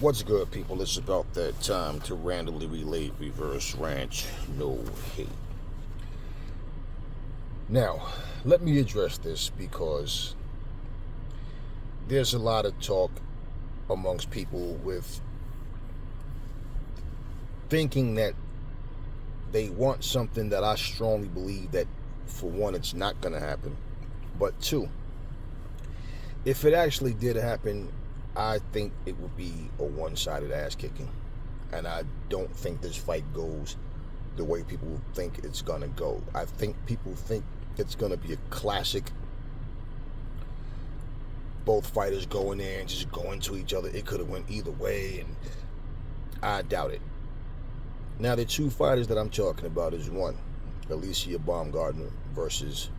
What's good, people? It's about that time to randomly relate reverse ranch, no hate. Now, let me address this because there's a lot of talk amongst people with thinking that they want something that I strongly believe that, for one, it's not going to happen. But two, if it actually did happen, I think it would be a one-sided ass kicking. And I don't think this fight goes the way people think it's gonna go. I think people think it's gonna be a classic. Both fighters going there and just going to each other. It could have went either way, and I doubt it. Now, the two fighters that I'm talking about is one, Alicia Baumgardner versus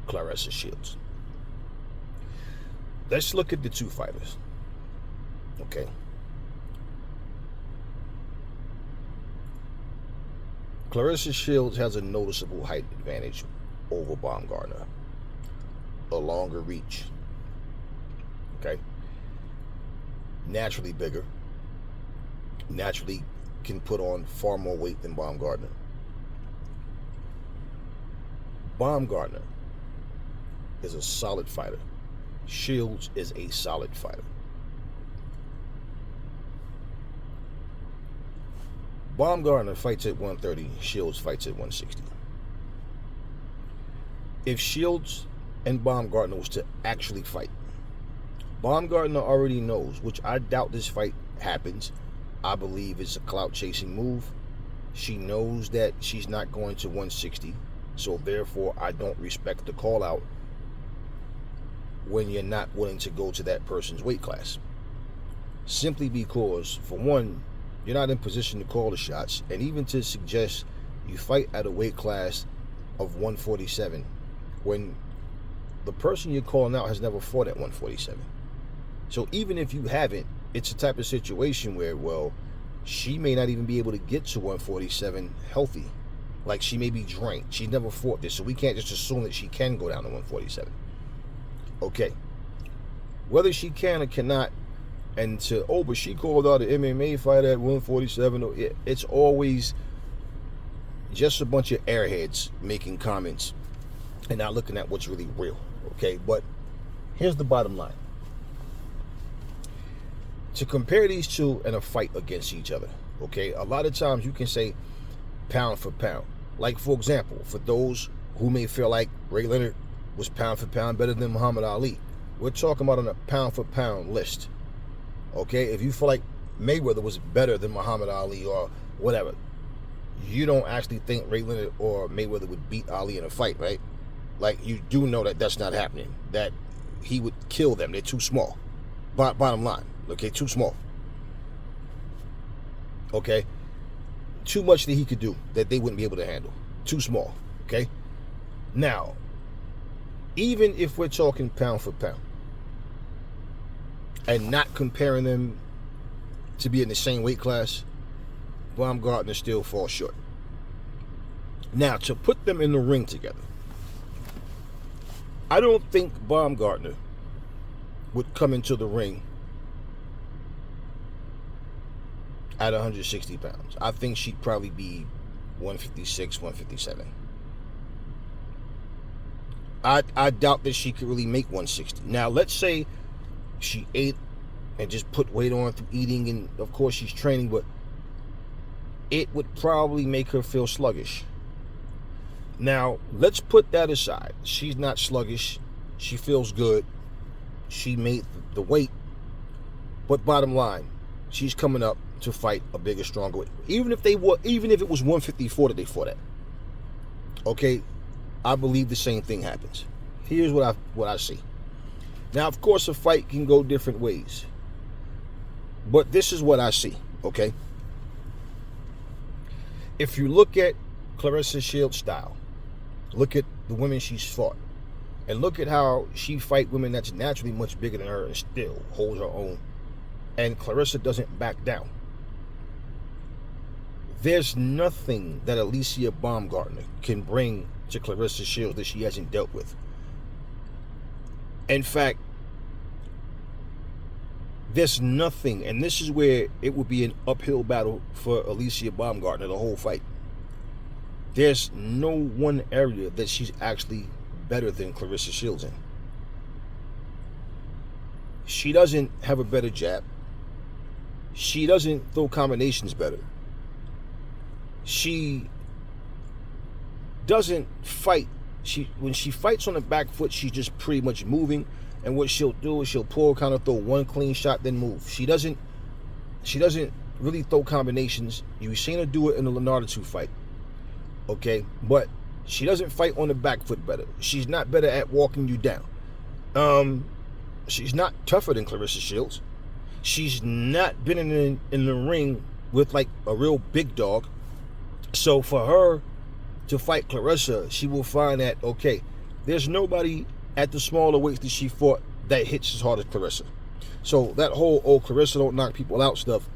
Claressa Shields. Let's look at the two fighters. Okay. Claressa Shields has a noticeable height advantage over Baumgardner. A longer reach. Okay. Naturally bigger. Naturally can put on far more weight than Baumgardner. Baumgardner is a solid fighter. Shields is a solid fighter. Baumgardner fights at 130, Shields fights at 160. If Shields and Baumgardner was to actually fight, Baumgardner already knows, which I doubt this fight happens. I believe it's a clout-chasing move. She knows that she's not going to 160, so therefore I don't respect the call-out when you're not willing to go to that person's weight class. Simply because, for one, you're not in position to call the shots, and even to suggest you fight at a weight class of 147 when the person you're calling out has never fought at 147. So even if you haven't, it's a type of situation where, well, she may not even be able to get to 147 healthy. Like, she may be drained. She's never fought this, so we can't just assume that she can go down to 147. Okay. Whether she can or cannot, but she called out an MMA fight at 147. It's always just a bunch of airheads making comments and not looking at what's really real. Okay, but here's the bottom line. To compare these two in a fight against each other, okay, a lot of times you can say pound for pound. Like, for example, for those who may feel like Ray Leonard was pound for pound better than Muhammad Ali, we're talking about on a pound for pound list. Okay, if you feel like Mayweather was better than Muhammad Ali or whatever, you don't actually think Ray Leonard or Mayweather would beat Ali in a fight, right? Like, you do know that that's not happening, that he would kill them. They're too small. Bottom line, okay, too small. Okay, too much that he could do that they wouldn't be able to handle. Too small, okay? Now, even if we're talking pound for pound, and not comparing them to be in the same weight class, Baumgardner still falls short. Now, to put them in the ring together, I don't think Baumgardner would come into the ring at 160 pounds. I think she'd probably be 156, 157. I doubt that she could really make 160. Now, let's say she ate and just put weight on through eating, and of course she's training, but it would probably make her feel sluggish. Now, let's put that aside. She's not sluggish. She feels good. She made the weight. But bottom line, she's coming up to fight a bigger, stronger weight. Even if it was 154 that they fought at. Okay, I believe the same thing happens. Here's what I see. Now, of course, a fight can go different ways. But this is what I see, okay? If you look at Claressa Shields' style, look at the women she's fought, and look at how she fight women that's naturally much bigger than her and still holds her own, and Claressa doesn't back down. There's nothing that Alicia Baumgardner can bring to Claressa Shields that she hasn't dealt with. In fact, There's nothing, and this is where it would be an uphill battle for Alicia Baumgardner the whole fight. There's no one area that she's actually better than Claressa Shields in. She doesn't have a better jab. She doesn't throw combinations better. She doesn't fight. When she fights on the back foot, she's just pretty much moving. And what she'll do is she'll pull, kind of throw one clean shot, then move. She doesn't really throw combinations. You've seen her do it in the Leonardo 2 fight. Okay, but she doesn't fight on the back foot better. She's not better at walking you down. She's not tougher than Claressa Shields. She's not been in the ring with like a real big dog. So for her to fight Claressa, she will find that, okay, there's nobody at the smaller weights that she fought that hits as hard as Claressa. So that whole, oh, Claressa don't knock people out stuff,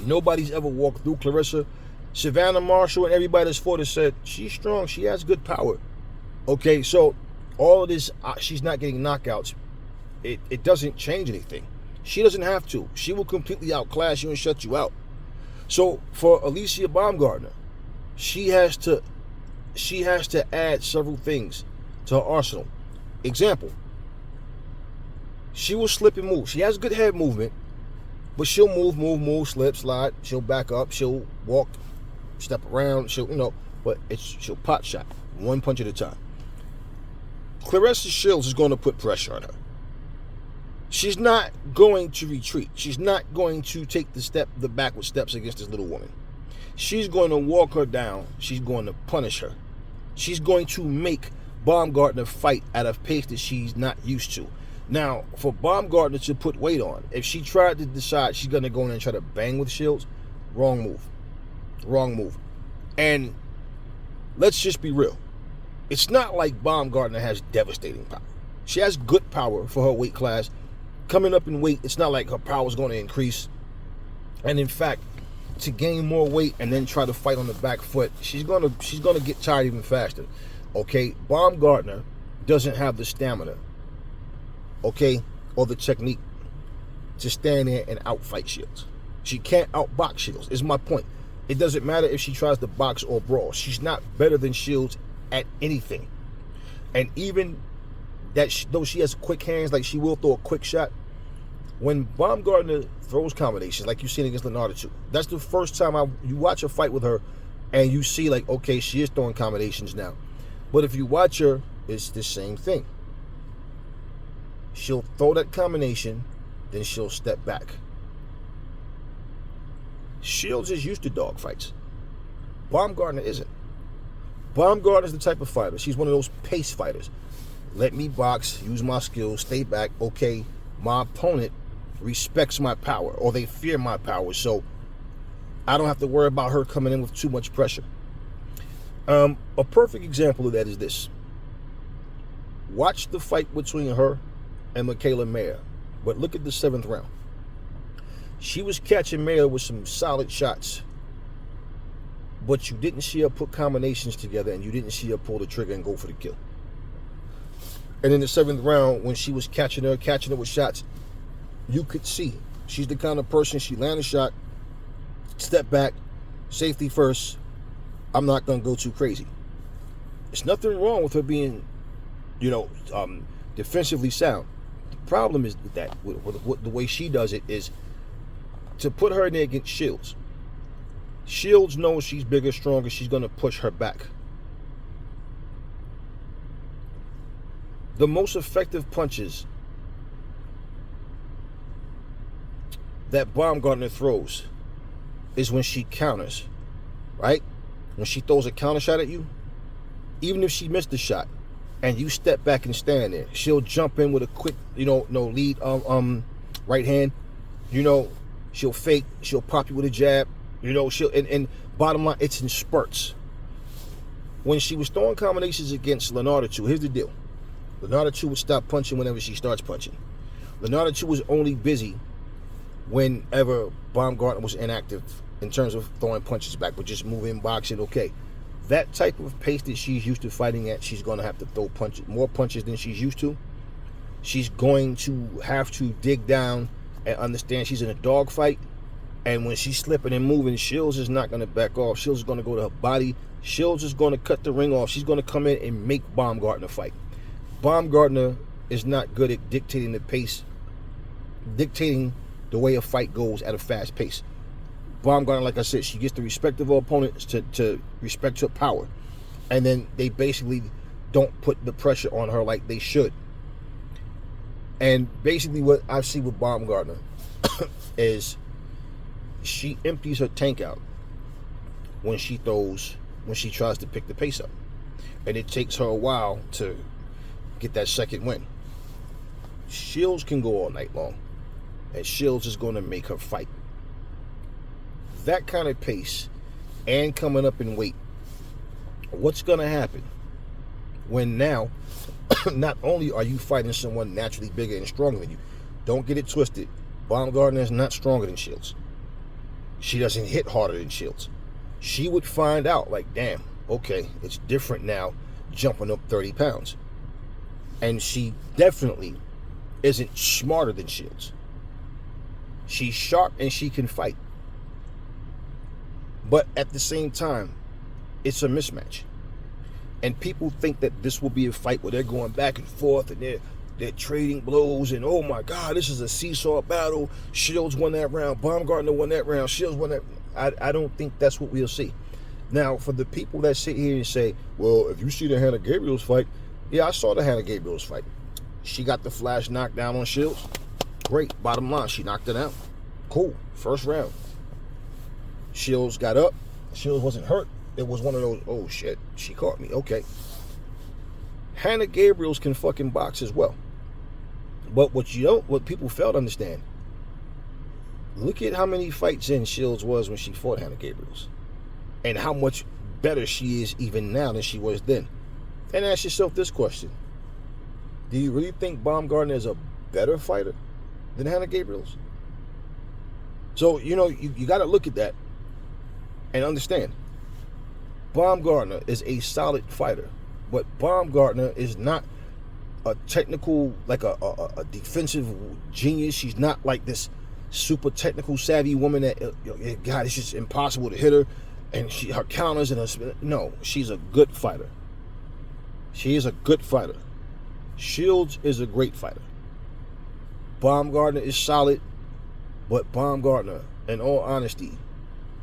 nobody's ever walked through Claressa. Savannah Marshall and everybody that's fought has said, she's strong, she has good power. Okay, so all of this, she's not getting knockouts. It doesn't change anything. She doesn't have to. She will completely outclass you and shut you out. So for Alicia Baumgardner, she has to add several things to her arsenal. Example, she will slip and move. She has good head movement, but she'll move, slip, slide. She'll back up. She'll walk, step around. She'll, but she'll pot shot one punch at a time. Claressa Shields is going to put pressure on her. She's not going to retreat. She's not going to take the backward steps against this little woman. She's going to walk her down. She's going to punish her. She's going to make Baumgardner fight at a pace that she's not used to. Now, for Baumgardner to put weight on, if she tried to decide she's going to go in and try to bang with Shields, wrong move. Wrong move. And let's just be real. It's not like Baumgardner has devastating power. She has good power for her weight class. Coming up in weight, it's not like her power is going to increase. And in fact, to gain more weight and then try to fight on the back foot, she's gonna get tired even faster. Okay, Baumgardner doesn't have the stamina, okay, or the technique to stand there and outfight Shields. She can't outbox Shields, is my point. It doesn't matter if she tries to box or brawl. She's not better than Shields at anything. And even that, though she has quick hands, like she will throw a quick shot, when Baumgardner throws combinations, like you've seen against Leonardo 2, that's the first time you watch a fight with her and you see like, okay, she is throwing combinations now. But if you watch her, it's the same thing. She'll throw that combination, then she'll step back. Shields is used to dog fights. Baumgardner isn't. Baumgardner's the type of fighter. She's one of those pace fighters. Let me box, use my skills, stay back. Okay, my opponent respects my power, or they fear my power, so I don't have to worry about her coming in with too much pressure. A perfect example of that is this. Watch the fight between her and Michaela Mayer, but look at the 7th round. She was catching Mayer with some solid shots, but you didn't see her put combinations together, and you didn't see her pull the trigger and go for the kill. And in the 7th round, when she was catching her with shots, you could see she's the kind of person, she land a shot, step back, safety first, I'm not going to go too crazy. There's nothing wrong with her being, defensively sound. The problem is with that, with the way she does it, is to put her in there against Shields. Shields knows she's bigger, stronger, she's going to push her back. The most effective punches that Baumgardner throws is when she counters, right? When she throws a counter shot at you, even if she missed the shot and you step back and stand there, she'll jump in with a quick, lead right hand. She'll fake, she'll pop you with a jab, and bottom line, it's in spurts. When she was throwing combinations against Leonardo 2, here's the deal. Leonardo 2 would stop punching whenever she starts punching. Leonardo 2 was only busy whenever Baumgardner was inactive in terms of throwing punches back, but just moving, boxing, okay. That type of pace that she's used to fighting at, she's going to have to throw more punches than she's used to. She's going to have to dig down and understand she's in a dog fight. And when she's slipping and moving, Shields is not going to back off. Shields is going to go to her body. Shields is going to cut the ring off. She's going to come in and make Baumgardner fight. Baumgardner is not good at dictating the pace, dictating the way a fight goes at a fast pace. Baumgardner, like I said, she gets the respect of her opponents to respect her power. And then they basically don't put the pressure on her like they should. And basically what I see with Baumgardner is she empties her tank out when she tries to pick the pace up. And it takes her a while to get that second win. Shields can go all night long. And Shields is going to make her fight. That kind of pace and coming up in weight, what's going to happen when now not only are you fighting someone naturally bigger and stronger than you, don't get it twisted, Baumgardner is not stronger than Shields. She doesn't hit harder than Shields. She would find out, like, damn, okay, it's different now jumping up 30 pounds. And she definitely isn't smarter than Shields. She's sharp and she can fight. But at the same time, it's a mismatch. And people think that this will be a fight where they're going back and forth and they're trading blows and, oh my God, this is a seesaw battle. Shields won that round. Baumgardner won that round. Shields won that. I don't think that's what we'll see. Now, for the people that sit here and say, well, if you see the Hannah Gabriel's fight, yeah, I saw the Hannah Gabriel's fight. She got the flash knockdown on Shields. Great. Bottom line, she knocked it out. Cool. First round. Shields got up. Shields wasn't hurt. It was one of those, oh shit, she caught me. Okay. Hannah Gabriel's can fucking box as well. But what people fail to understand, look at how many fights in Shields was when she fought Hannah Gabriel's. And how much better she is even now than she was then. And ask yourself this question. Do you really think Baumgardner is a better fighter than Hannah Gabriel's? So, you got to look at that and understand. Baumgardner is a solid fighter, but Baumgardner is not a technical, like a defensive genius. She's not like this super technical savvy woman that, God, it's just impossible to hit her. And her counters and her, no, she's a good fighter. She is a good fighter. Shields is a great fighter. Baumgardner is solid, but Baumgardner, in all honesty,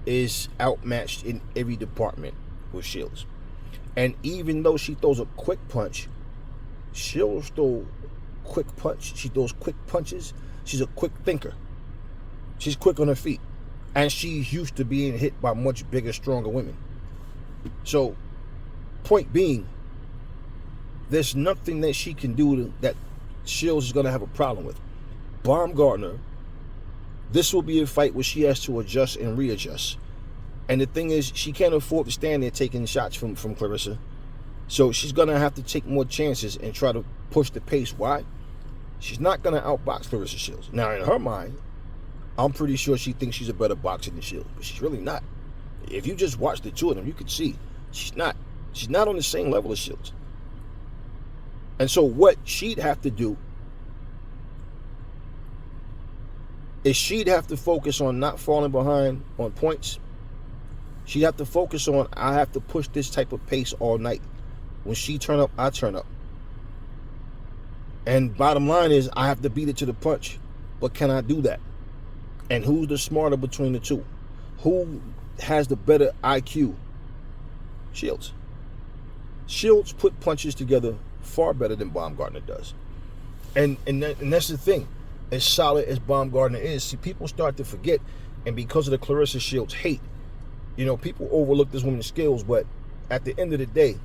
is outmatched in every department with Shields. And even though she throws a quick punch, Shields throws quick punch. She throws quick punches. She's a quick thinker. She's quick on her feet. And she's used to being hit by much bigger, stronger women. So, point being, there's nothing that she can do that Shields is going to have a problem with. Baumgardner, this will be a fight where she has to adjust and readjust. And the thing is, she can't afford to stand there taking shots from Claressa. So she's going to have to take more chances and try to push the pace. Why? She's not going to outbox Claressa Shields. Now, in her mind, I'm pretty sure she thinks she's a better boxer than Shields, but she's really not. If you just watch the two of them, you can see she's not. She's not on the same level as Shields. And so what she'd have to do is she'd have to focus on not falling behind on points. She'd have to focus on, I have to push this type of pace all night. When she turn up, I turn up. And bottom line is, I have to beat it to the punch. But can I do that? And who's the smarter between the two? Who has the better IQ? Shields. Shields put punches together far better than Baumgardner does. And that's the thing. As solid as Baumgardner is, see, people start to forget, and because of the Claressa Shields hate, people overlook this woman's skills, but at the end of the day,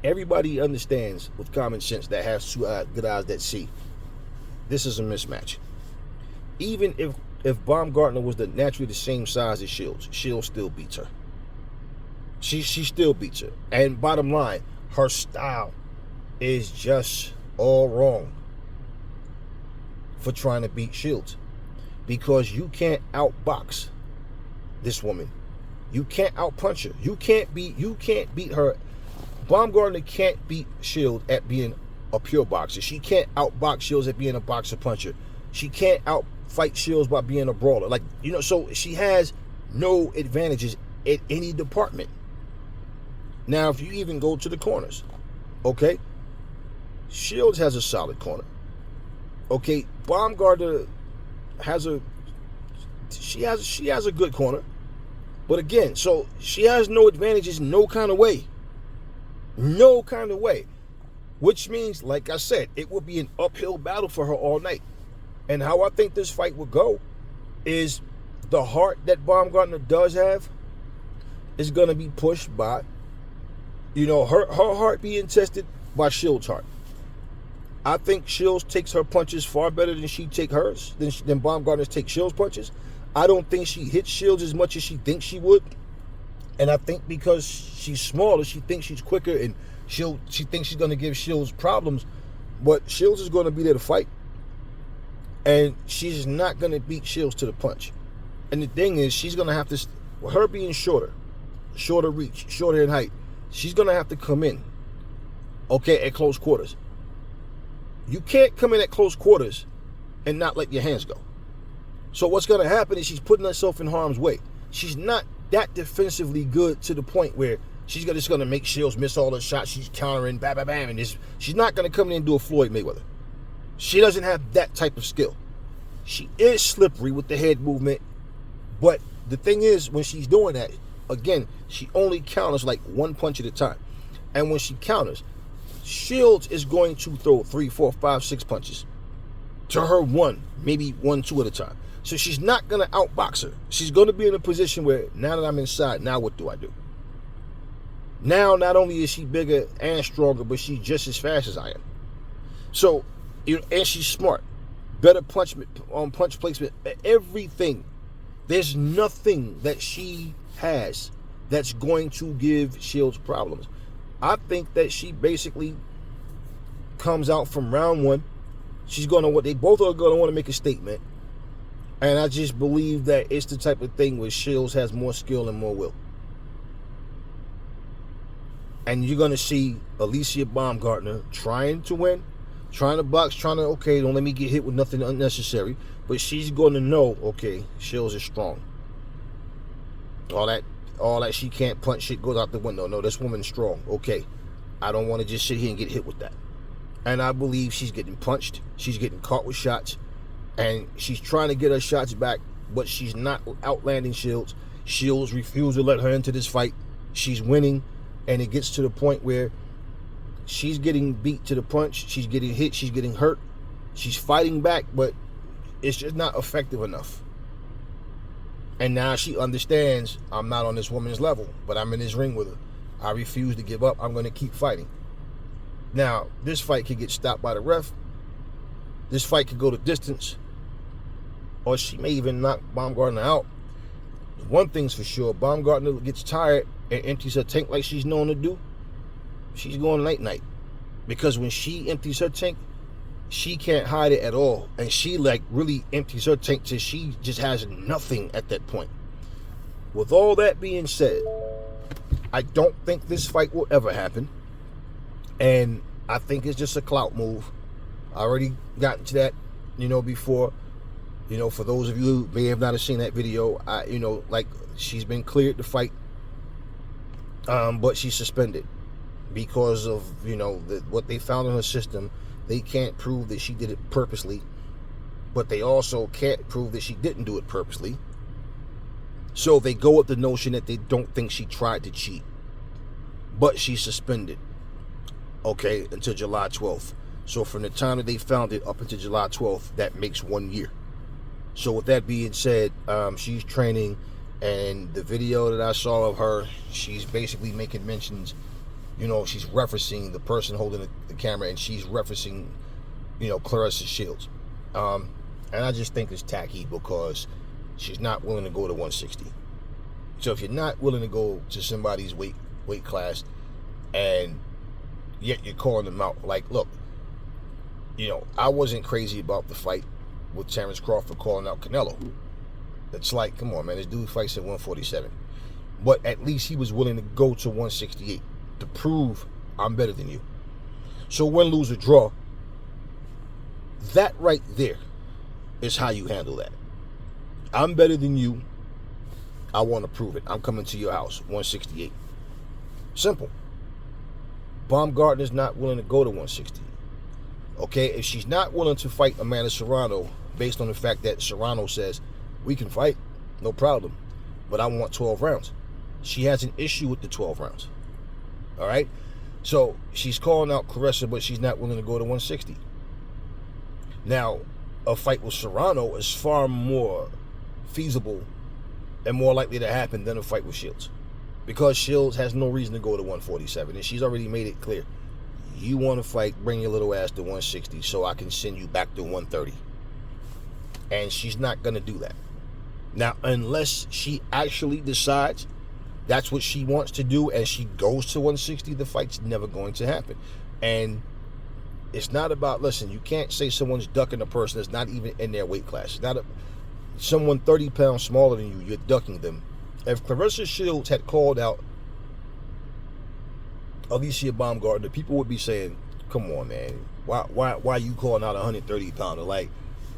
everybody understands with common sense that has good eyes that see. This is a mismatch. Even if Baumgardner was naturally the same size as Shields, Shields still beats her. She still beats her. And bottom line, her style is just all wrong for trying to beat Shields, because you can't outbox this woman. You can't outpunch her. You can't beat her. Baumgardner can't beat Shields at being a pure boxer. She can't outbox Shields at being a boxer puncher. She can't outfight Shields by being a brawler. Like, you know, so she has no advantages in any department. Now, if you even go to the corners, okay, Shields has a solid corner. Okay, Baumgardner has a good corner. But again, so she has no advantages no kind of way. No kind of way. Which means, like I said, it will be an uphill battle for her all night. And how I think this fight would go is the heart that Baumgardner does have is going to be pushed by, you know, her heart being tested by Shields' heart. I think Shields takes her punches far better than she take hers, than Baumgardner takes Shields' punches. I don't think she hits Shields as much as she thinks she would. And I think because she's smaller, she thinks she's quicker, and she thinks she's going to give Shields problems. But Shields is going to be there to fight. And she's not going to beat Shields to the punch. And the thing is, she's going to have to, with her being shorter reach, shorter in height, she's going to have to come in, okay, at close quarters. You can't come in at close quarters and not let your hands go. So what's going to happen is she's putting herself in harm's way. She's not that defensively good to the point where she's just going to make Shields miss all her shots. She's countering, bam, bam, bam, and she's not going to come in and do a Floyd Mayweather. She doesn't have that type of skill. She is slippery with the head movement, but the thing is, when she's doing that, again, she only counters like one punch at a time. And when she counters, Shields is going to throw 3, 4, 5, 6 punches to her one, maybe 1, 2 at a time. So she's not going to outbox her. She's going to be in a position where, now that I'm inside, now what do I do? Now, not only is she bigger and stronger, but she's just as fast as I am. So, you know, and she's smart. Better punch placement, everything. There's nothing that she has that's going to give Shields problems. I think that she basically comes out from round one. She's going to, they both are going to want to make a statement. And I just believe that it's the type of thing where Shields has more skill and more will. And you're going to see Alicia Baumgardner trying to win, trying to box, okay, don't let me get hit with nothing unnecessary. But she's going to know, okay, Shields is strong. All that she can't punch shit goes out the window. No, this woman's strong. Okay, I don't want to just sit here and get hit with that. And I believe she's getting punched. She's getting caught with shots. And she's trying to get her shots back, but she's not outlanding Shields. Shields refuses to let her into this fight. She's winning, and it gets to the point where she's getting beat to the punch. She's getting hit. She's getting hurt. She's fighting back, but it's just not effective enough. And now she understands, I'm not on this woman's level, but I'm in this ring with her. I refuse to give up. I'm going to keep fighting. Now, this fight could get stopped by the ref. This fight could go to distance. Or she may even knock Baumgardner out. One thing's for sure, Baumgardner gets tired and empties her tank like she's known to do. She's going night-night. Because when she empties her tank, she can't hide it at all. And she like really empties her tank till she just has nothing at that point. With all that being said, I don't think this fight will ever happen. And I think it's just a clout move. I already got into that, you know, before. You know, for those of you who may have not seen that video, you know, like, she's been cleared to fight, but she's suspended because of, you know, what they found in her system. They can't prove that she did it purposely, but they also can't prove that she didn't do it purposely. So they go with the notion that they don't think she tried to cheat, but she's suspended, okay, until July 12th. So from the time that they found it up until July 12th, that makes 1 year. So with that being said, she's training, and the video that I saw of her, she's basically making mentions, you know, she's referencing the person holding the camera, and she's referencing, you know, Claressa Shields. And I just think it's tacky because she's not willing to go to 160. So if you're not willing to go to somebody's weight class, and yet you're calling them out, like, look, you know, I wasn't crazy about the fight with Terrence Crawford calling out Canelo. It's like, come on, man, this dude fights at 147. But at least he was willing to go to 168 to prove I'm better than you. So win, lose, or draw, that right there It's how you handle that. I'm better than you. I want to prove it. I'm coming to your house, 168. Simple. Baumgardner's not willing to go to 160. Okay, if she's not willing to fight Amanda Serrano based on the fact that Serrano says, we can fight, no problem, but I want 12 rounds. She has an issue with the 12 rounds. All right? So she's calling out Claressa, but she's not willing to go to 160. Now, a fight with Serrano is far more feasible and more likely to happen than a fight with Shields, because Shields has no reason to go to 147, and she's already made it clear. You want to fight, bring your little ass to 160 so I can send you back to 130. And she's not going to do that. Now, unless she actually decides that's what she wants to do and she goes to 160, the fight's never going to happen. And it's not about, listen, you can't say someone's ducking a person that's not even in their weight class. It's not someone 30 pounds smaller than you, you're ducking them. If Claressa Shields had called out Alicia Baumgardner, people would be saying, come on, man, why you calling out a 130 pounder? Like,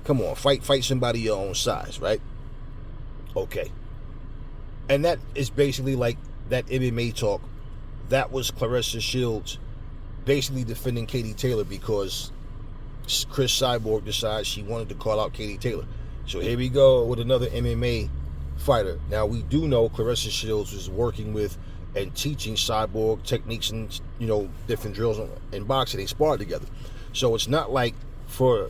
come on, fight somebody your own size, right? Okay. And that is basically like that MMA talk. That was Claressa Shields basically defending Katie Taylor because Chris Cyborg decides she wanted to call out Katie Taylor. So here we go with another MMA fighter. Now, we do know Claressa Shields was working with and teaching Cyborg techniques and, you know, different drills in boxing. They sparred together. So it's not like for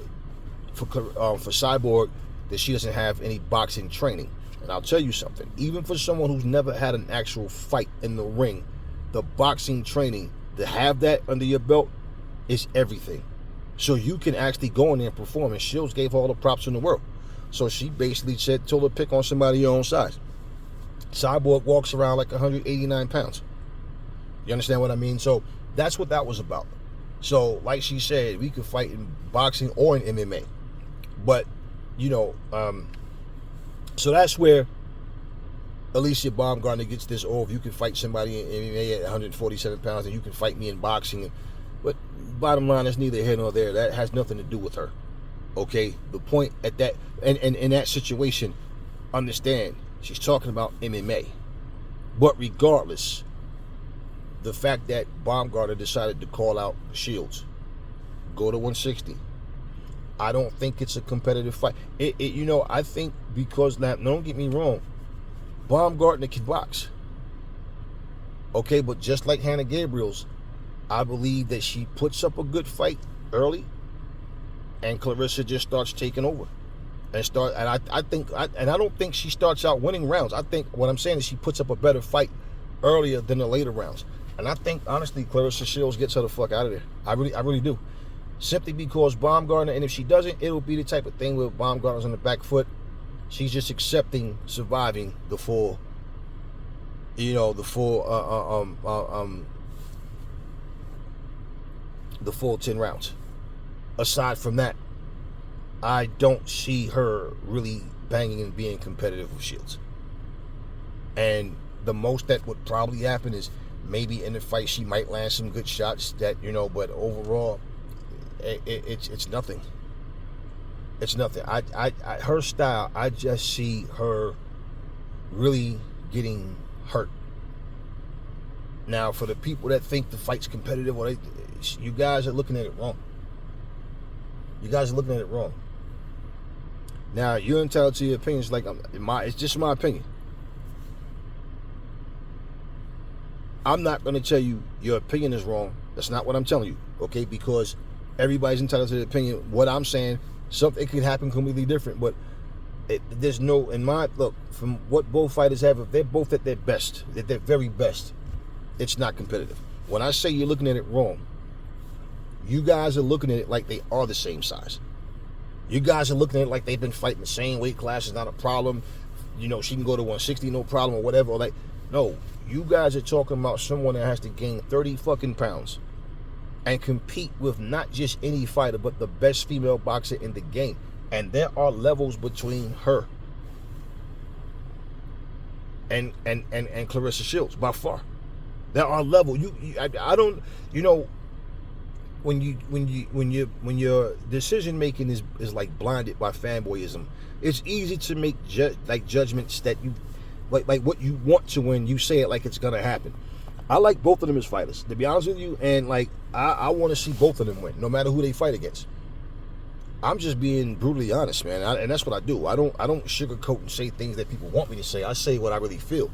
Cyborg that she doesn't have any boxing training. And I'll tell you something, even for someone who's never had an actual fight in the ring, the boxing training, to have that under your belt is everything. So you can actually go in there and perform, and Shields gave her all the props in the world. So she basically told her pick on somebody your own size. Cyborg walks around like 189 pounds. You understand what I mean? So that's what that was about. So like she said, we could fight in boxing or in MMA. But, you know, so that's where Alicia Baumgardner gets this, if you can fight somebody in MMA at 147 pounds and you can fight me in boxing. But bottom line, it's neither here nor there. That has nothing to do with her. Okay? The point at that, and in that situation, understand, she's talking about MMA. But regardless, the fact that Baumgardner decided to call out Shields, go to 160, I don't think it's a competitive fight. You know, I think because, now, don't get me wrong, Baumgardner can box. Okay, but just like Hannah Gabriel's, I believe that she puts up a good fight early, and Claressa just starts taking over. I don't think she starts out winning rounds. I think what I'm saying is she puts up a better fight earlier than the later rounds. And I think, honestly, Claressa Shields gets her the fuck out of there. I really do. Simply because Baumgardner, and if she doesn't, it'll be the type of thing where Baumgardner's on the back foot. She's just accepting surviving the full, you know, the full 10 rounds. Aside from that, I don't see her really banging and being competitive with Shields. And the most that would probably happen is maybe in the fight she might land some good shots that, you know, but overall, it's nothing. It's nothing. Her style, I just see her really getting hurt. Now, for the people that think the fight's competitive, you guys are looking at it wrong. You guys are looking at it wrong. Now, you're entitled to your opinions. Like, it's just my opinion. I'm not going to tell you your opinion is wrong. That's not what I'm telling you, okay? Because everybody's entitled to their opinion. What I'm saying, something could happen completely different, but there's no, look, from what both fighters have, if they're both at their best, at their very best, it's not competitive. When I say you're looking at it wrong, you guys are looking at it like they are the same size. You guys are looking at it like they've been fighting the same weight class. It's not a problem. You know, she can go to 160, no problem, or whatever. Like, no, you guys are talking about someone that has to gain 30 fucking pounds and compete with not just any fighter, but the best female boxer in the game. And there are levels between her and Claressa Shields, by far. There are levels. I don't, you know, when your decision making is like blinded by fanboyism, it's easy to make judgments that you like what you want to win. You say it like it's gonna happen. I like both of them as fighters, to be honest with you, and like I want to see both of them win, no matter who they fight against. I'm just being brutally honest, man, and that's what I do. I don't sugarcoat and say things that people want me to say. I say what I really feel.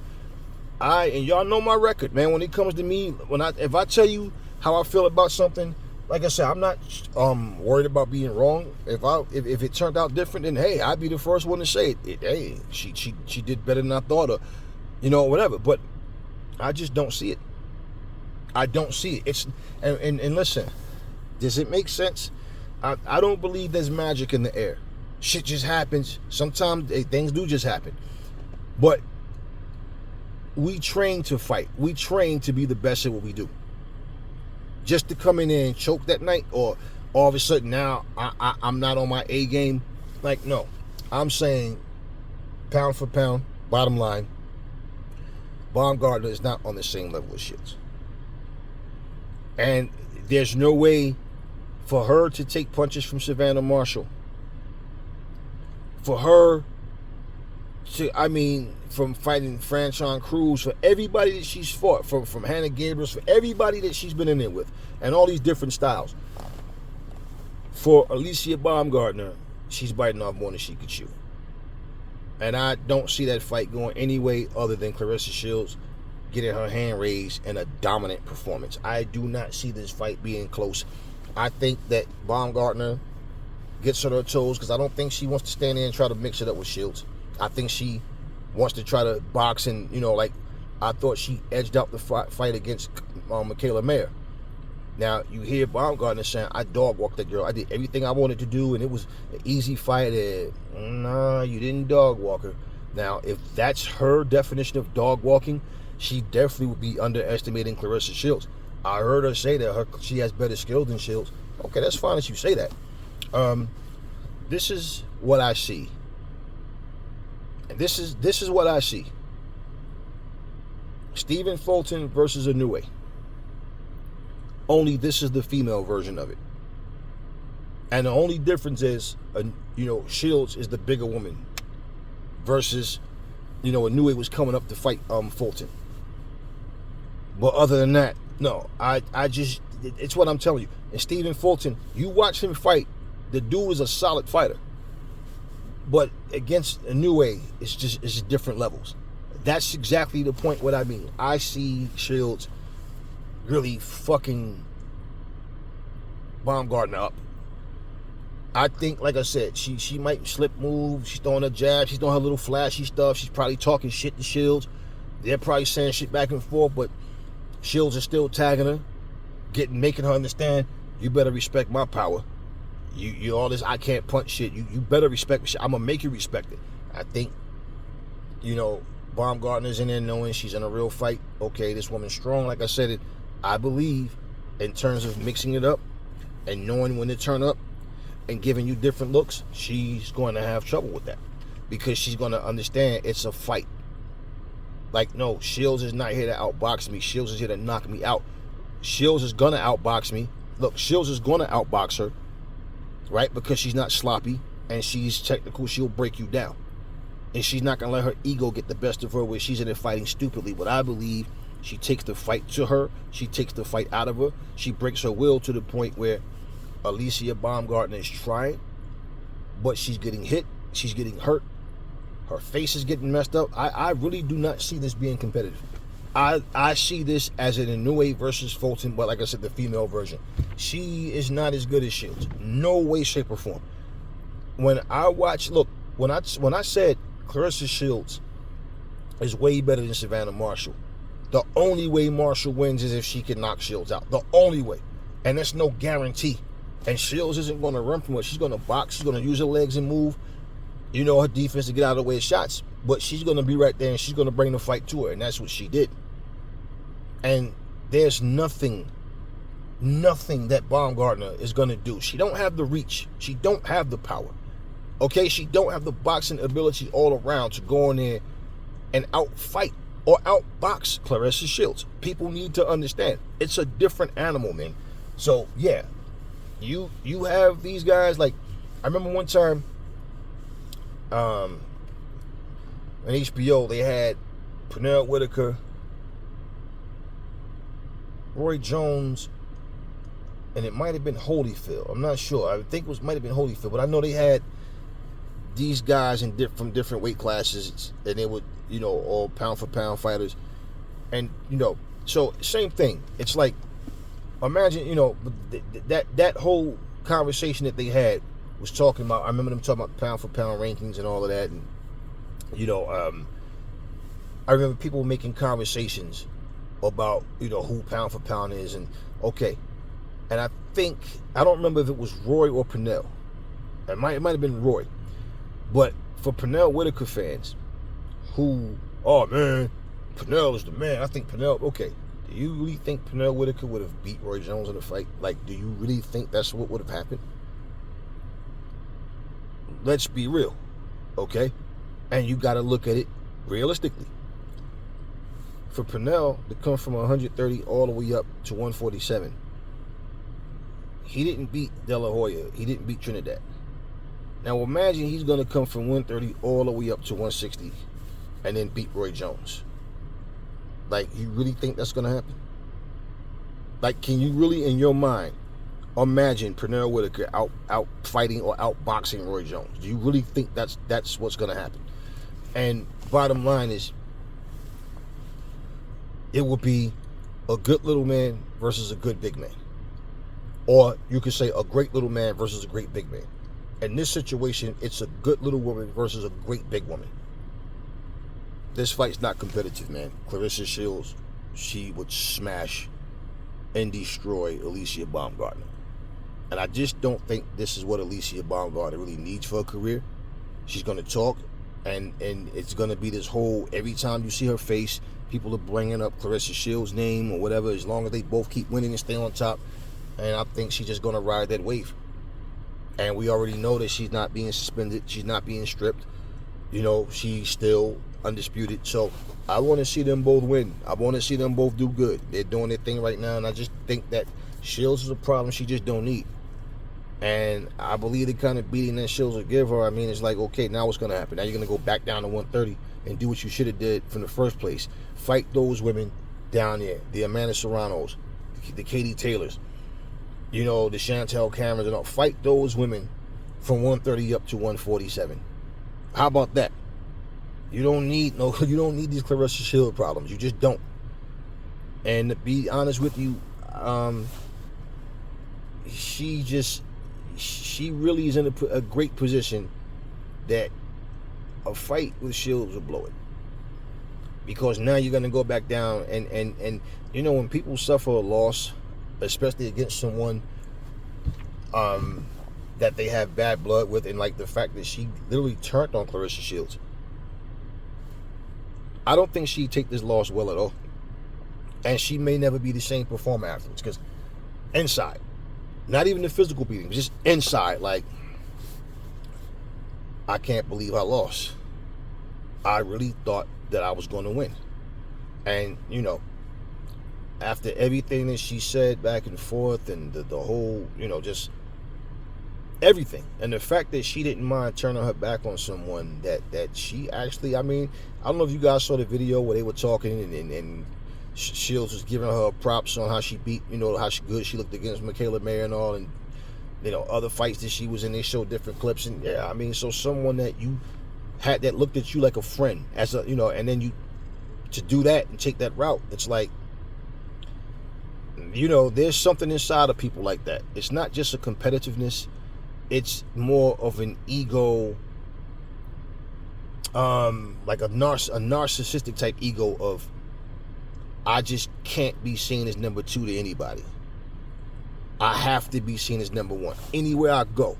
And y'all know my record, man. When it comes to me, if I tell you how I feel about something, like I said, I'm not worried about being wrong. If it turned out different, then hey, I'd be the first one to say it. Hey, she did better than I thought, or whatever. But I just don't see it. I don't see it. It's and listen, does it make sense? I don't believe there's magic in the air. Shit just happens. Sometimes things do just happen. But we train to fight. We train to be the best at what we do. Just to come in there and choke that night, or all of a sudden now I'm not on my A game. Like, no. I'm saying pound for pound, bottom line, Baumgardner is not on the same level as Shields. And there's no way for her to take punches from Savannah Marshall. For her to, from fighting Franchon Cruz, for everybody that she's fought, from Hannah Gabriels, for everybody that she's been in there with, and all these different styles. For Alicia Baumgardner, she's biting off more than she could chew. And I don't see that fight going any way other than Claressa Shields getting her hand raised in a dominant performance. I do not see this fight being close. I think that Baumgardner gets on her toes because I don't think she wants to stand there and try to mix it up with Shields. I think she wants to try to box and, like I thought she edged out the fight against Michaela Mayer. Now, you hear Baumgardner saying, I dog walked that girl. I did everything I wanted to do, and it was an easy fight. Nah, you didn't dog walk her. Now, if that's her definition of dog walking, she definitely would be underestimating Claressa Shields. I heard her say that she has better skills than Shields. Okay, that's fine if you say that. This is what I see. And this is what I see. Stephen Fulton versus Inoue. Only this is the female version of it. And the only difference is, Shields is the bigger woman versus, Inoue was coming up to fight Fulton. But other than that, no, it's what I'm telling you. And Stephen Fulton, you watch him fight, the dude is a solid fighter. But against Inoue, it's just different levels. That's exactly the point what I mean. I see Shields really fucking Baumgardner up. I think, like I said, she might slip move. She's throwing a jab. She's doing her little flashy stuff. She's probably talking shit to Shields. They're probably saying shit back and forth, but Shields is still tagging her, making her understand, you better respect my power. You all this I can't punch shit. You better respect me. I'm gonna make you respect it. I think, Baumgardner's in there knowing she's in a real fight. Okay, this woman's strong. Like I said, I believe in terms of mixing it up and knowing when to turn up and giving you different looks, she's going to have trouble with that because she's going to understand it's a fight. Like, no, Shields is not here to outbox me. Shields is here to knock me out. Shields is going to outbox me. Look, Shields is going to outbox her, right? Because she's not sloppy and she's technical. She'll break you down. And she's not going to let her ego get the best of her where she's in there fighting stupidly. But I believe she takes the fight to her. She takes the fight out of her. She breaks her will to the point where Alicia Baumgardner is trying, but she's getting hit. She's getting hurt. Her face is getting messed up. I really do not see this being competitive. I see this as an Inoue versus Fulton, but like I said, the female version. She is not as good as Shields. No way, shape, or form. When I watch, look, when I said Claressa Shields is way better than Savannah Marshall, the only way Marshall wins is if she can knock Shields out. The only way. And that's no guarantee. And Shields isn't going to run from her. She's going to box. She's going to use her legs and move. Her defense to get out of the way of shots. But she's going to be right there and she's going to bring the fight to her. And that's what she did. And there's nothing that Baumgardner is going to do. She don't have the reach. She don't have the power. Okay? She don't have the boxing ability all around to go in there and outfight or outbox Claressa Shields. People need to understand. It's a different animal, man. So, yeah, You have these guys like, I remember one time, on HBO they had Pernell Whitaker, Roy Jones, and it might have been Holyfield. I'm not sure. I think it might have been Holyfield, but I know they had these guys from different weight classes, and they would, all pound for pound fighters, and so same thing. It's like, imagine, that whole conversation that they had was talking about. I remember them talking about pound for pound rankings and all of that, and I remember people making conversations about who pound for pound is, and okay, and I don't remember if it was Roy or Pernell. It might have been Roy, but for Pernell Whitaker fans, who, oh man, Pernell is the man. I think Pernell. Okay, do you really think Pernell Whitaker would have beat Roy Jones in a fight? Like, do you really think that's what would have happened? Let's be real, okay? And you got to look at it realistically. For Pernell to come from 130 all the way up to 147, he didn't beat De La Hoya. He didn't beat Trinidad. Now imagine he's going to come from 130 all the way up to 160 and then beat Roy Jones. Like, you really think that's going to happen? Like, can you really, in your mind, imagine Pernell Whitaker out fighting or out boxing Roy Jones? Do you really think that's what's going to happen? And bottom line is, it will be a good little man versus a good big man. Or you could say a great little man versus a great big man. In this situation, it's a good little woman versus a great big woman. This fight's not competitive, man. Claressa Shields, she would smash and destroy Alicia Baumgardner. And I just don't think this is what Alicia Baumgardner really needs for her career. She's going to talk, and it's going to be this whole, every time you see her face, people are bringing up Claressa Shields' name or whatever, as long as they both keep winning and stay on top. And I think she's just going to ride that wave. And we already know that she's not being suspended. She's not being stripped. She's still undisputed. So I want to see them both win. I want to see them both do good. They're doing their thing right now, and I just think that Shields is a problem she just don't need. And I believe the kind of beating that Shields will give her, I mean, it's like, okay, now what's going to happen? Now you're going to go back down to 130 and do what you should have did from the first place. Fight those women down there, the Amanda Serranos, the Katie Taylors, the Chantel Camerons, and all. Fight those women from 130 up to 147. How about that? You don't need these Claressa Shields problems. You just don't. And to be honest with you, she really is in a great position that a fight with Shields will blow it. Because now you're going to go back down, and when people suffer a loss, especially against someone that they have bad blood with, and like the fact that she literally turned on Claressa Shields, I don't think she'd take this loss well at all. And she may never be the same performer afterwards, because inside, not even the physical beating, just inside, like, I can't believe I lost. I really thought that I was going to win. And, after everything that she said back and forth, and the whole, just everything, and the fact that she didn't mind turning her back on someone that she actually, I mean, I don't know if you guys saw the video where they were talking, and Shields was giving her props on how she beat, how good she looked against Michaela Mayer and all, and other fights that she was in. They showed different clips, and yeah, I mean, so someone that you had that looked at you like a friend, as a, and then you to do that and take that route, it's like, there's something inside of people like that. It's not just a competitiveness, it's more of an ego, like a narcissistic type ego of, I just can't be seen as number two to anybody. I have to be seen as number one. Anywhere I go,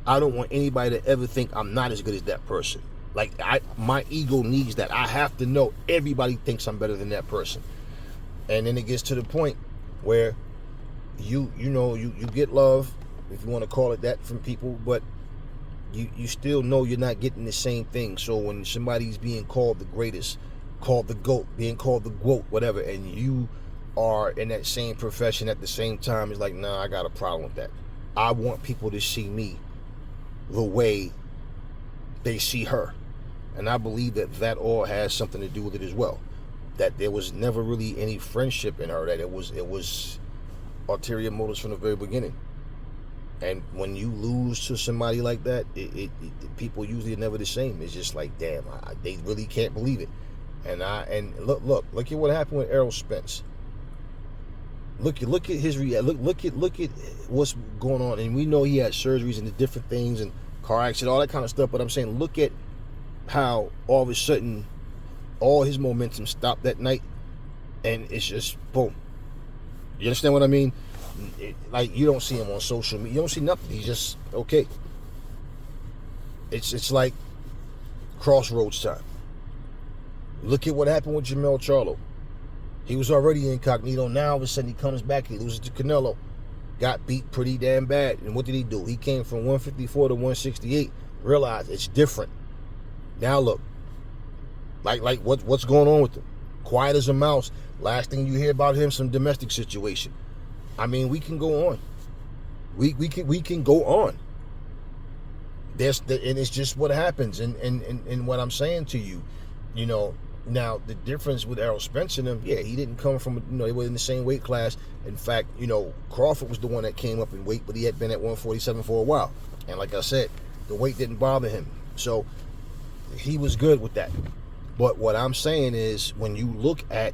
I don't want anybody to ever think I'm not as good as that person. Like, my ego needs that. I have to know everybody thinks I'm better than that person. And then it gets to the point where you get love, if you want to call it that, from people, but you still know you're not getting the same thing. So when somebody's being called the greatest, called the GOAT, being called the GWOAT, whatever, and you are in that same profession at the same time, it's like, nah, I got a problem with that. I want people to see me the way they see her. And I believe that all has something to do with it as well. That there was never really any friendship in her, that it was ulterior motives from the very beginning. And when you lose to somebody like that, people usually are never the same. It's just like, damn, they really can't believe it. And look at what happened with Errol Spence. Look at his look at what's going on. And we know he had surgeries and the different things and car accident, all that kind of stuff. But I'm saying, look at how all of a sudden all his momentum stopped that night, and it's just boom. You understand what I mean? Like, you don't see him on social media. You don't see nothing. He's just okay. It's like crossroads time. Look at what happened with Jermell Charlo. He was already incognito. Now all of a sudden he comes back. He loses to Canelo. Got beat pretty damn bad. And what did he do? He came from 154 to 168. Realized it's different. Now look. Like what's going on with him? Quiet as a mouse. Last thing you hear about him, some domestic situation. I mean, we can go on. We can go on. And it's just what happens. And what I'm saying to you, you know, now the difference with Errol Spence and him, yeah, he didn't come from, you know, they were in the same weight class. In fact, you know, Crawford was the one that came up in weight, but he had been at 147 for a while. And like I said, the weight didn't bother him. So he was good with that. But what I'm saying is, when you look at,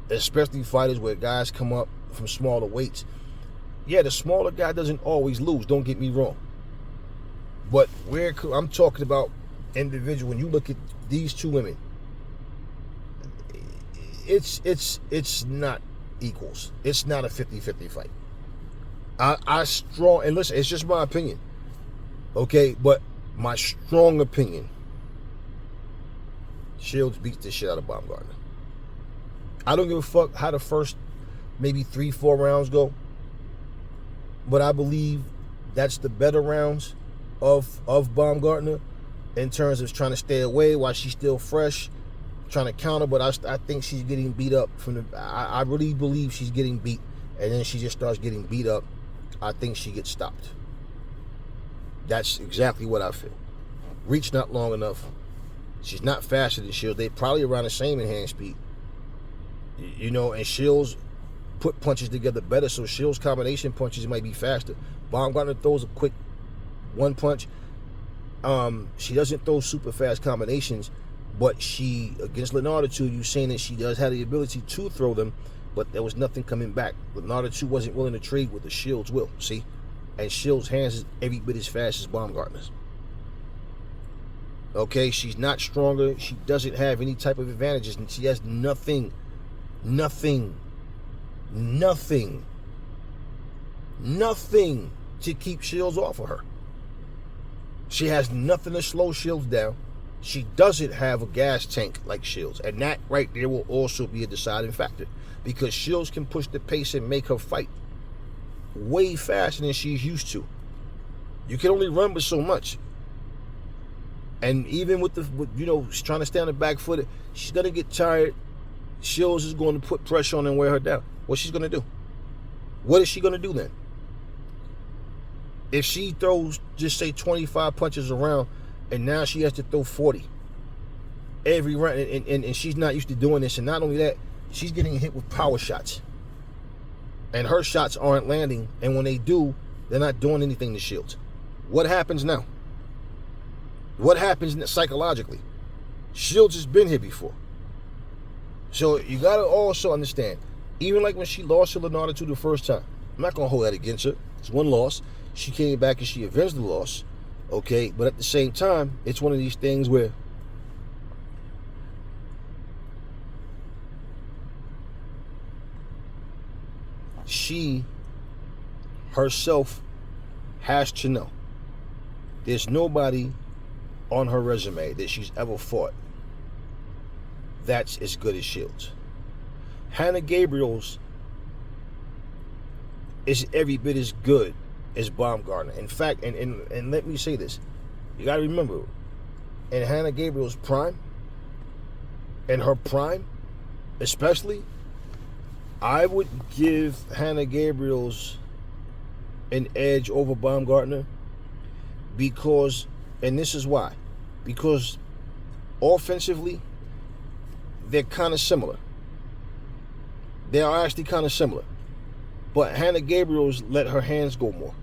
especially fighters where guys come up from smaller weights, yeah, the smaller guy doesn't always lose, don't get me wrong. But I'm talking about individual, when you look at these two women, it's not equals. It's not a 50-50 fight. And listen, it's just my opinion. Okay, but my strong opinion, Shields beats the shit out of Baumgardner. I don't give a fuck how the first maybe 3-4 rounds go, but I believe that's the better rounds of Baumgardner in terms of trying to stay away while she's still fresh, trying to counter. But I think she's getting beat up from the. I really believe she's getting beat, and then she just starts getting beat up. I think she gets stopped. That's exactly what I feel. Reach not long enough. She's not faster than Shields. They probably around the same in hand speed. You know, and Shields put punches together better, so Shields' combination punches might be faster. Baumgardner throws a quick one punch. She doesn't throw super fast combinations, but she, against Leonardo 2, you're saying that she does have the ability to throw them, but there was nothing coming back. Leonardo 2 wasn't willing to trade with the Shields will, see? And Shields' hands is every bit as fast as Baumgardner's. Okay, she's not stronger. She doesn't have any type of advantages, and she has nothing to keep Shields off of her. She has nothing to slow Shields down. She doesn't have a gas tank like Shields, and that right there will also be a deciding factor, because Shields can push the pace and make her fight way faster than she's used to. You can only run with so much. And even with you know, trying to stay on the back foot, she's going to get tired. Shields is going to put pressure on and wear her down. What's she going to do? What is she going to do then? If she throws, just say, 25 punches around, and now she has to throw 40 every round, and she's not used to doing this, and not only that, she's getting hit with power shots. And her shots aren't landing, and when they do, they're not doing anything to Shields. What happens now? What happens psychologically? Shields has been here before. So you got to also understand, even like when she lost to Leonardo 2 the first time, I'm not going to hold that against her. It's one loss. She came back and she avenged the loss. Okay, but at the same time, it's one of these things where she herself has to know there's nobody on her resume that she's ever fought that's as good as Shields. Hannah Gabriel's is every bit as good as Baumgardner. In fact, and let me say this, you got to remember, in Hannah Gabriel's prime, in her prime especially, I would give Hannah Gabriel's an edge over Baumgardner because, and this is why, because offensively, they're kind of similar. They are actually kind of similar. But Hannah Gabriel's let her hands go more.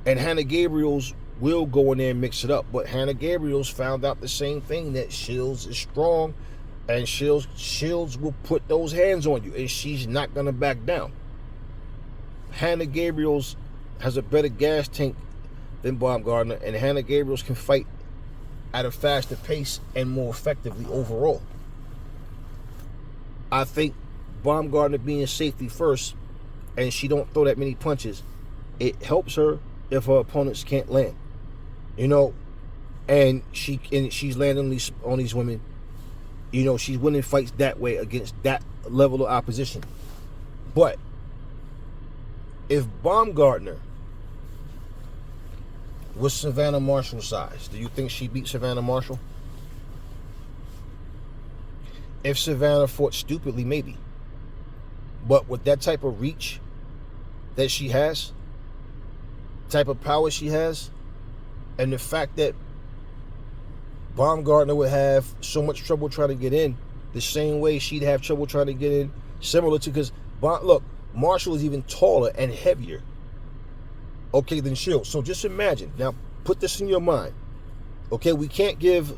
And Hannah Gabriel's will go in there and mix it up. But Hannah Gabriel's found out the same thing, that Shields is strong, and Shields will put those hands on you, and she's not going to back down. Hannah Gabriel's has a better gas tank than Baumgardner, and Hannah Gabriel's can fight at a faster pace and more effectively overall. I think Baumgardner being safety first, and she don't throw that many punches, it helps her if her opponents can't land. You know, and she's landing on these women. You know, she's winning fights that way against that level of opposition. But if Baumgardner was Savannah Marshall's size, do you think she beat Savannah Marshall? If Savannah fought stupidly, maybe. But with that type of reach that she has, type of power she has, and the fact that Baumgardner would have so much trouble trying to get in, the same way she'd have trouble trying to get in, similar to, because look, Marshall is even taller and heavier, okay, than Shields. So just imagine, now put this in your mind, okay, we can't give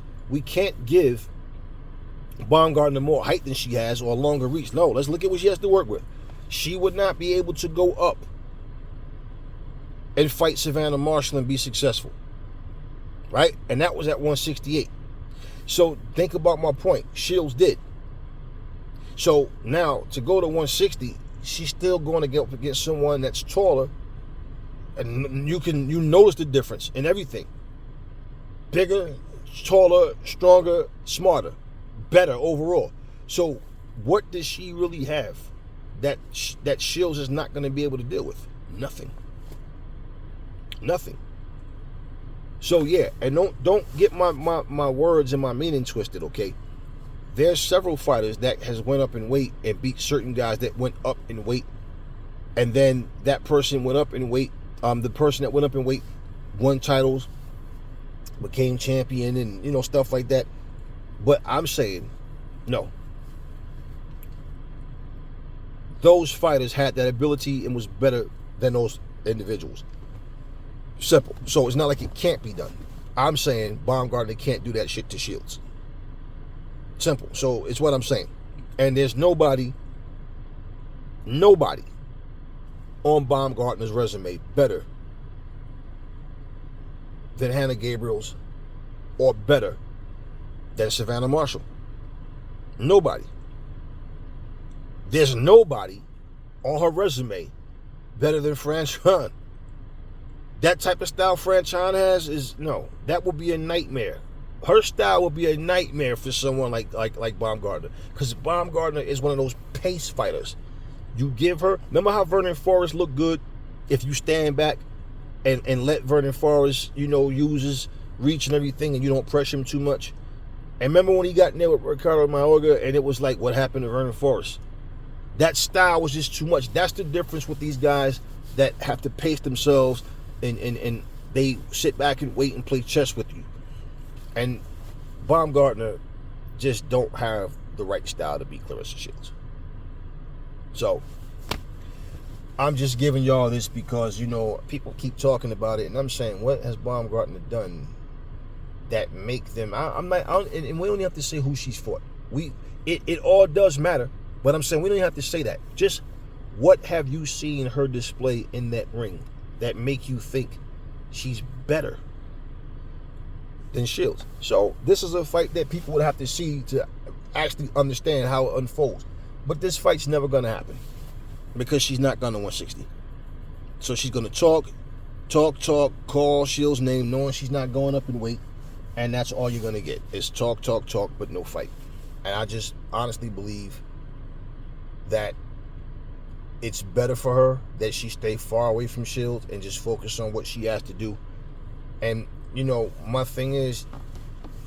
Baumgardner more height than she has or longer reach. No, let's look at what she has to work with. She would not be able to go up and fight Savannah Marshall and be successful, right? And that was at 168. So think about my point. Shields did. So now to go to 160, she's still going to get up against someone that's taller, and you notice the difference in everything. Bigger, taller, stronger, smarter, better overall. So what does she really have that Shields is not going to be able to deal with? Nothing. So yeah, and don't get my words and my meaning twisted, okay? There's several fighters that has went up in weight and beat certain guys that went up in weight, and then that person went up in weight. The person that went up in weight won titles, became champion, and stuff like that. But I'm saying, no. Those fighters had that ability and was better than those individuals. Simple. So it's not like it can't be done. I'm saying Baumgardner can't do that shit to Shields. Simple. So it's what I'm saying. And there's nobody on Baumgardner's resume better than Hannah Gabriel's or better than Savannah Marshall. Nobody. There's nobody on her resume better than Franchon. That type of style Franchon has that would be a nightmare. Her style would be a nightmare for someone like Baumgardner, because Baumgardner is one of those pace fighters. You give her, remember how Vernon Forrest looked good if you stand back and let Vernon Forrest, use his reach and everything, and you don't pressure him too much. And remember when he got in there with Ricardo Mayorga, and it was like what happened to Vernon Forrest? That style was just too much. That's the difference with these guys that have to pace themselves and they sit back and wait and play chess with you. And Baumgardner just don't have the right style to beat Claressa Shields. So I'm just giving y'all this because people keep talking about it, and I'm saying, what has Baumgardner done that make them? And we don't even have to say who she's fought. It all does matter, but I'm saying we don't even have to say that. Just what have you seen her display in that ring that make you think she's better than Shields? So this is a fight that people would have to see to actually understand how it unfolds. But this fight's never going to happen because she's not going to 160. So she's going to talk, call Shields' name, knowing she's not going up in weight, and that's all you're going to get is talk, but no fight. And I just honestly believe that it's better for her that she stay far away from Shields and just focus on what she has to do. And, my thing is,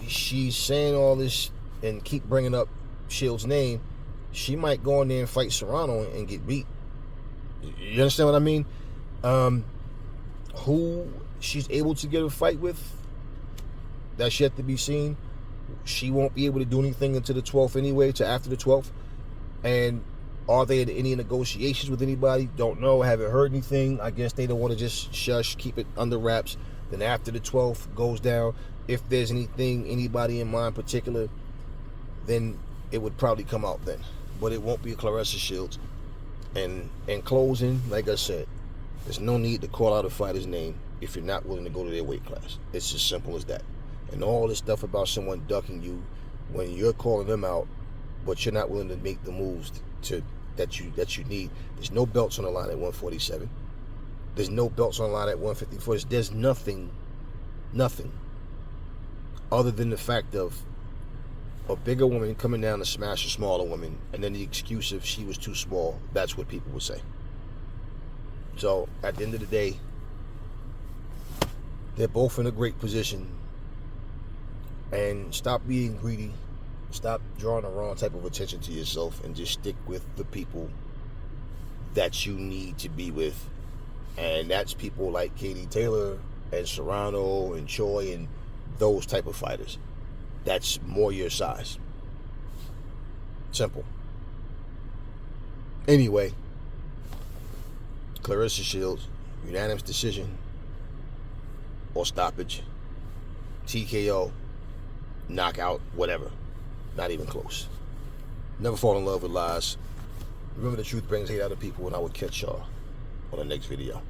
she's saying all this and keep bringing up Shields' name. She might go in there and fight Serrano and get beat. You understand what I mean? Who she's able to get a fight with, that's yet to be seen. She won't be able to do anything until the 12th anyway, to after the 12th. And are they in any negotiations with anybody? Don't know. Haven't heard anything. I guess they don't want to just shush, keep it under wraps. Then after the 12th goes down, if there's anything, anybody in mind particular, then it would probably come out then. But it won't be a Claressa Shields. And in closing, like I said, there's no need to call out a fighter's name if you're not willing to go to their weight class. It's as simple as that. And all this stuff about someone ducking you when you're calling them out, but you're not willing to make the moves that you need. There's no belts on the line at 147. There's no belts on the line at 154. There's nothing other than the fact of a bigger woman coming down to smash a smaller woman, and then the excuse of she was too small. That's what people would say. So at the end of the day, they're both in a great position. And stop being greedy. Stop drawing the wrong type of attention to yourself, and just stick with the people that you need to be with. And that's people like Katie Taylor and Serrano and Choi and those type of fighters. That's more your size. Simple. Anyway, Claressa Shields, unanimous decision or stoppage, TKO, knockout, whatever. Not even close. Never fall in love with lies. Remember, the truth brings hate out of people, and I will catch y'all on the next video.